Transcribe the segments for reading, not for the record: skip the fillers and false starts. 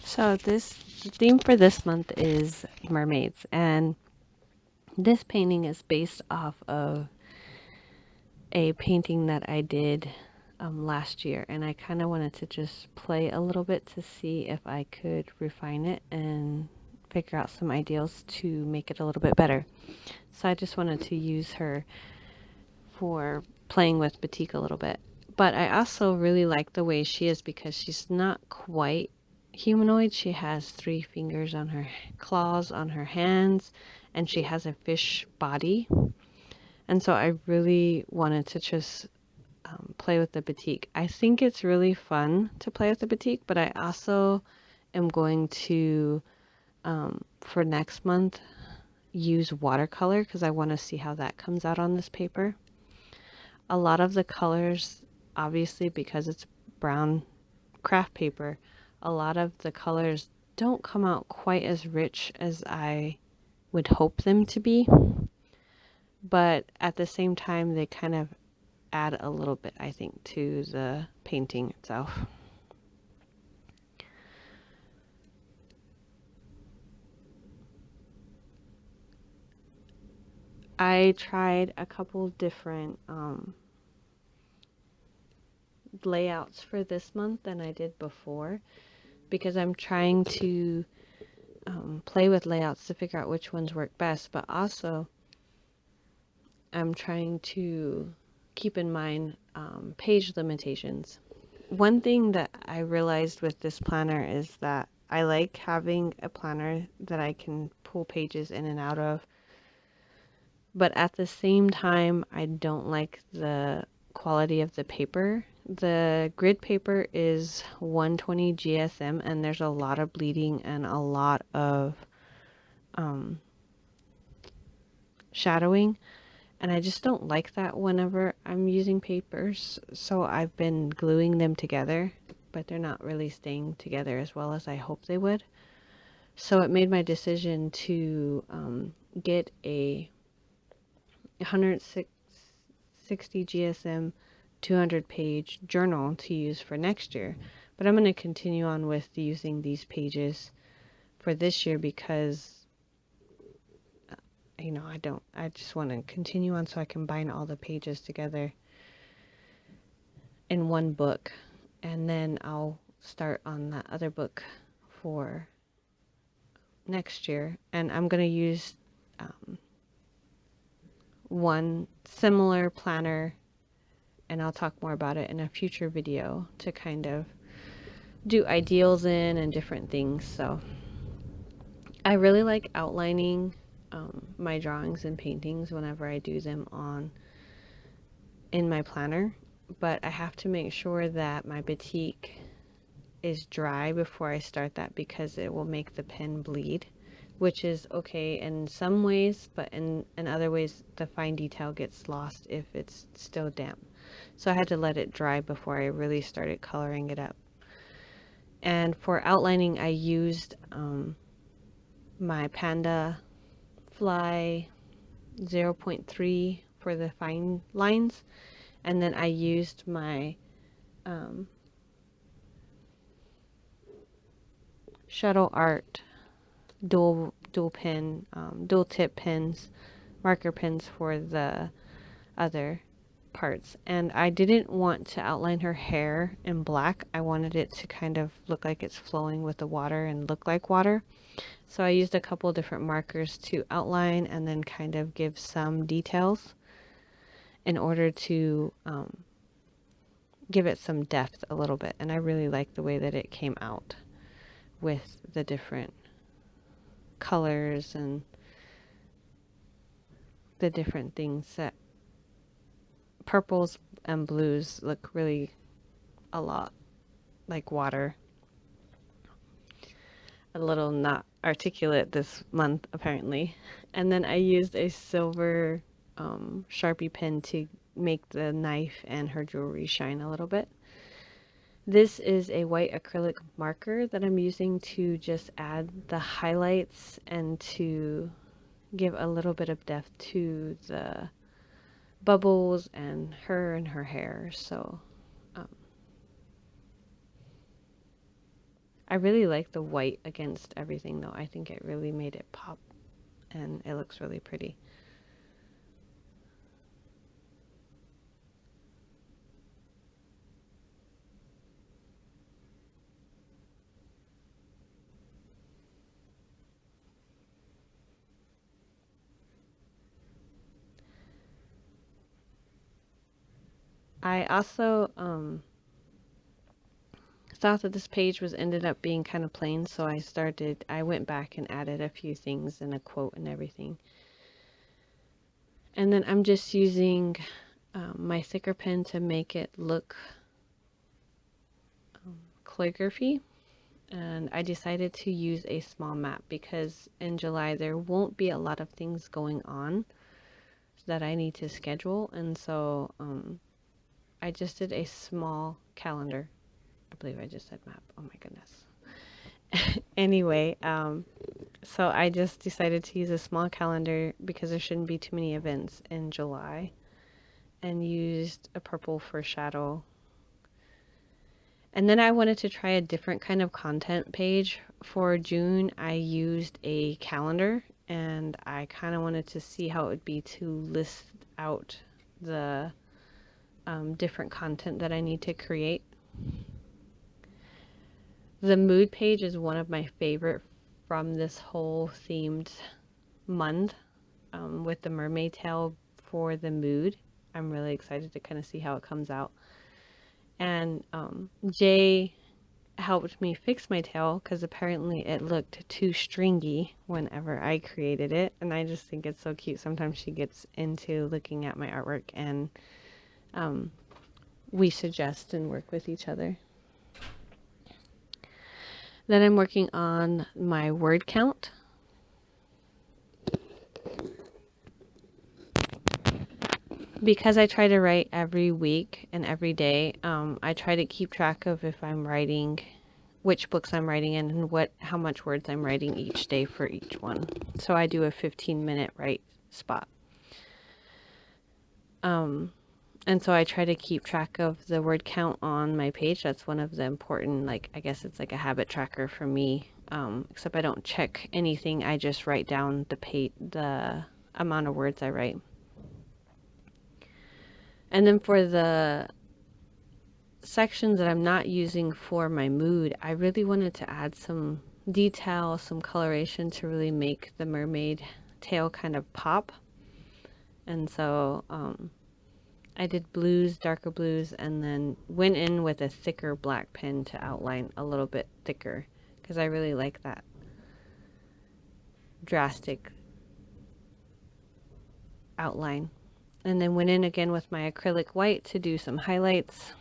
So the theme for this month is mermaids, and this painting is based off of a painting that I did last year, and I kind of wanted to just play a little bit to see if I could refine it and figure out some ideals to make it a little bit better. So I just wanted to use her for playing with batik a little bit. But I also really like the way she is because she's not quite humanoid. She has 3 fingers on her claws on her hands, and she has a fish body. And so I really wanted to just play with the batik. I think it's really fun to play with the batik, but I also am going to, for next month, use watercolor because I want to see how that comes out on this paper. A lot of the colors, obviously because it's brown craft paper, a lot of the colors don't come out quite as rich as I would hope them to be, but at the same time they kind of add a little bit, I think, to the painting itself. I tried a couple different layouts for this month than I did before because I'm trying to play with layouts to figure out which ones work best, but also I'm trying to keep in mind page limitations. One thing that I realized with this planner is that I like having a planner that I can pull pages in and out of, but at the same time, I don't like the quality of the paper. The grid paper is 120 GSM, and there's a lot of bleeding and a lot of shadowing. And I just don't like that whenever I'm using papers. So I've been gluing them together, but they're not really staying together as well as I hope they would. So it made my decision to get a 160 GSM 200-page journal to use for next year. But I'm going to continue on with using these pages for this year because I just want to continue on so I can bind all the pages together in one book, and then I'll start on that other book for next year. And I'm going to use one similar planner, and I'll talk more about it in a future video to kind of do ideals in and different things. So I really like outlining my drawings and paintings whenever I do them in my planner, but I have to make sure that my batik is dry before I start that because it will make the pen bleed, which is okay in some ways, but in other ways the fine detail gets lost if it's still damp. So I had to let it dry before I really started coloring it up. And for outlining, I used my Panda Fly 0.3 for the fine lines, and then I used my Shuttle Art dual tip pens, marker pens for the other parts. And I didn't want to outline her hair in black. I wanted it to kind of look like it's flowing with the water and look like water. So I used a couple different markers to outline and then kind of give some details in order to give it some depth a little bit. And I really like the way that it came out with the different colors and the different things that purples and blues look really a lot like water. A little not articulate this month apparently. And then I used a silver Sharpie pen to make the knife and her jewelry shine a little bit. This is a white acrylic marker that I'm using to just add the highlights and to give a little bit of depth to the bubbles and her hair. So I really like the white against everything though. I think it really made it pop and it looks really pretty. I also thought that this page was ended up being kind of plain, so I went back and added a few things and a quote and everything. And then I'm just using my thicker pen to make it look calligraphy. And I decided to use a small map because in July there won't be a lot of things going on that I need to schedule. And so I just did a small calendar. I believe I just said map. Oh my goodness. Anyway, so I just decided to use a small calendar because there shouldn't be too many events in July, and used a purple for shadow. And then I wanted to try a different kind of content page. For June, I used a calendar, and I kind of wanted to see how it would be to list out the different content that I need to create. The mood page is one of my favorite from this whole themed month, with the mermaid tail for the mood. I'm really excited to kind of see how it comes out. And Jay helped me fix my tail because apparently it looked too stringy whenever I created it, and I just think it's so cute. Sometimes she gets into looking at my artwork, and we suggest and work with each other. Then I'm working on my word count. Because I try to write every week and every day, I try to keep track of if I'm writing, which books I'm writing in, and how much words I'm writing each day for each one. So I do a 15-minute write spot. And so I try to keep track of the word count on my page. That's one of the important, like, I guess it's like a habit tracker for me. Except I don't check anything. I just write down the amount of words I write. And then for the sections that I'm not using for my mood, I really wanted to add some detail, some coloration to really make the mermaid tail kind of pop. And so I did blues, darker blues, and then went in with a thicker black pen to outline a little bit thicker because I really like that drastic outline. And then went in again with my acrylic white to do some highlights.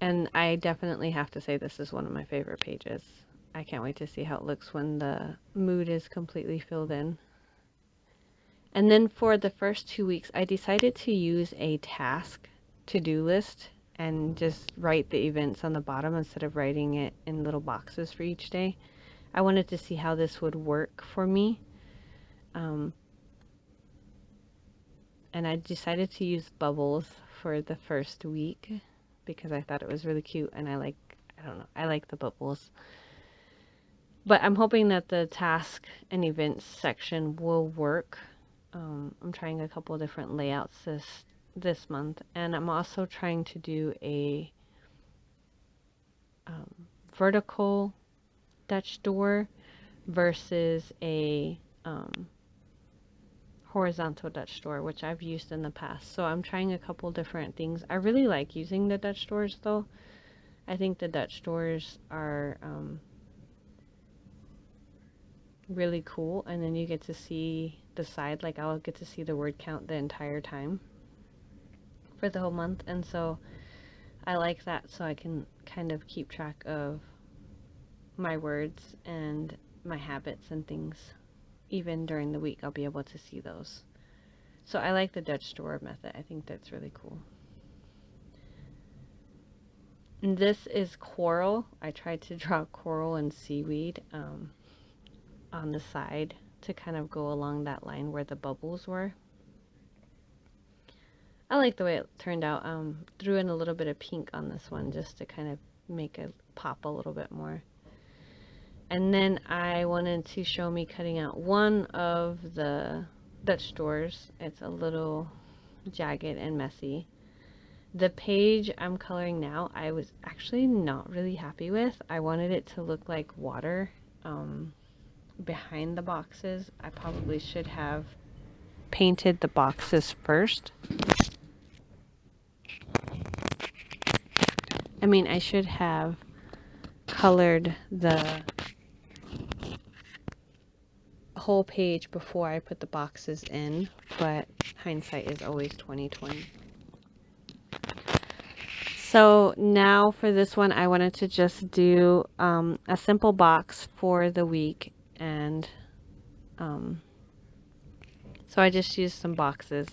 And I definitely have to say this is one of my favorite pages. I can't wait to see how it looks when the mood is completely filled in. And then for the first 2 weeks, I decided to use a task to-do list and just write the events on the bottom instead of writing it in little boxes for each day. I wanted to see how this would work for me. And I decided to use bubbles for the first week because I thought it was really cute, and I like the bubbles. But I'm hoping that the task and events section will work. I'm trying a couple different layouts this month, and I'm also trying to do a vertical Dutch door versus a horizontal Dutch door, which I've used in the past. So I'm trying a couple different things. I really like using the Dutch doors though. I think the Dutch doors are really cool, and then you get to see the side, like I'll get to see the word count the entire time for the whole month, and so I like that, so I can kind of keep track of my words and my habits and things. Even during the week I'll be able to see those. So I like the Dutch door method. I think that's really cool. And this is coral. I tried to draw coral and seaweed on the side to kind of go along that line where the bubbles were. I like the way it turned out. Threw in a little bit of pink on this one just to kind of make it pop a little bit more. And then I wanted to show me cutting out one of the Dutch doors. It's a little jagged and messy. The page I'm coloring now, I was actually not really happy with. I wanted it to look like water behind the boxes. I probably should have painted the boxes first. I should have colored the whole page before I put the boxes in, but hindsight is always 20/20. So now for this one, I wanted to just do a simple box for the week, and so I just used some boxes.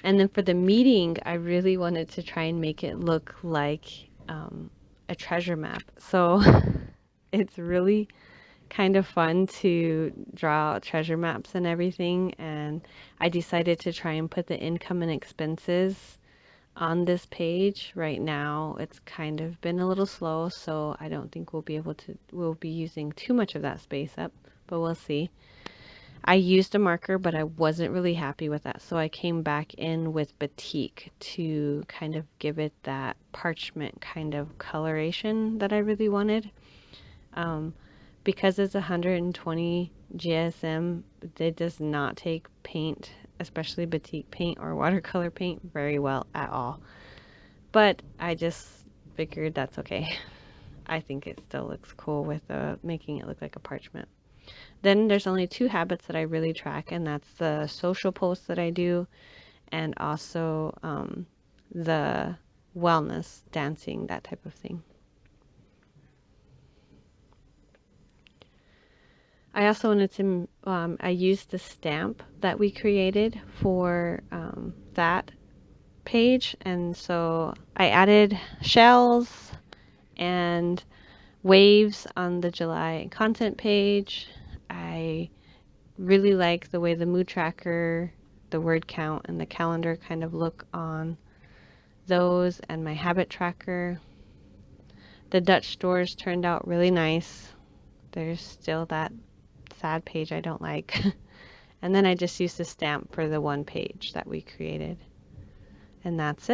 And then for the meeting, I really wanted to try and make it look like a treasure map. So it's really kind of fun to draw out treasure maps and everything. And I decided to try and put the income and expenses on this page. Right now, it's kind of been a little slow, so I don't think we'll be using too much of that space up, but we'll see. I used a marker, but I wasn't really happy with that, so I came back in with batik to kind of give it that parchment kind of coloration that I really wanted. Because it's 120 GSM, it does not take paint, especially batik paint or watercolor paint, very well at all. But I just figured that's okay. I think it still looks cool with making it look like a parchment. Then there's only two habits that I really track, and that's the social posts that I do, and also the wellness, dancing, that type of thing. I also wanted to, I used the stamp that we created for that page, and so I added shells and waves on the July content page. I really like the way the mood tracker, the word count, and the calendar kind of look on those, and my habit tracker. The Dutch doors turned out really nice. There's still that sad page I don't like. And then I just used a stamp for the one page that we created. And that's it.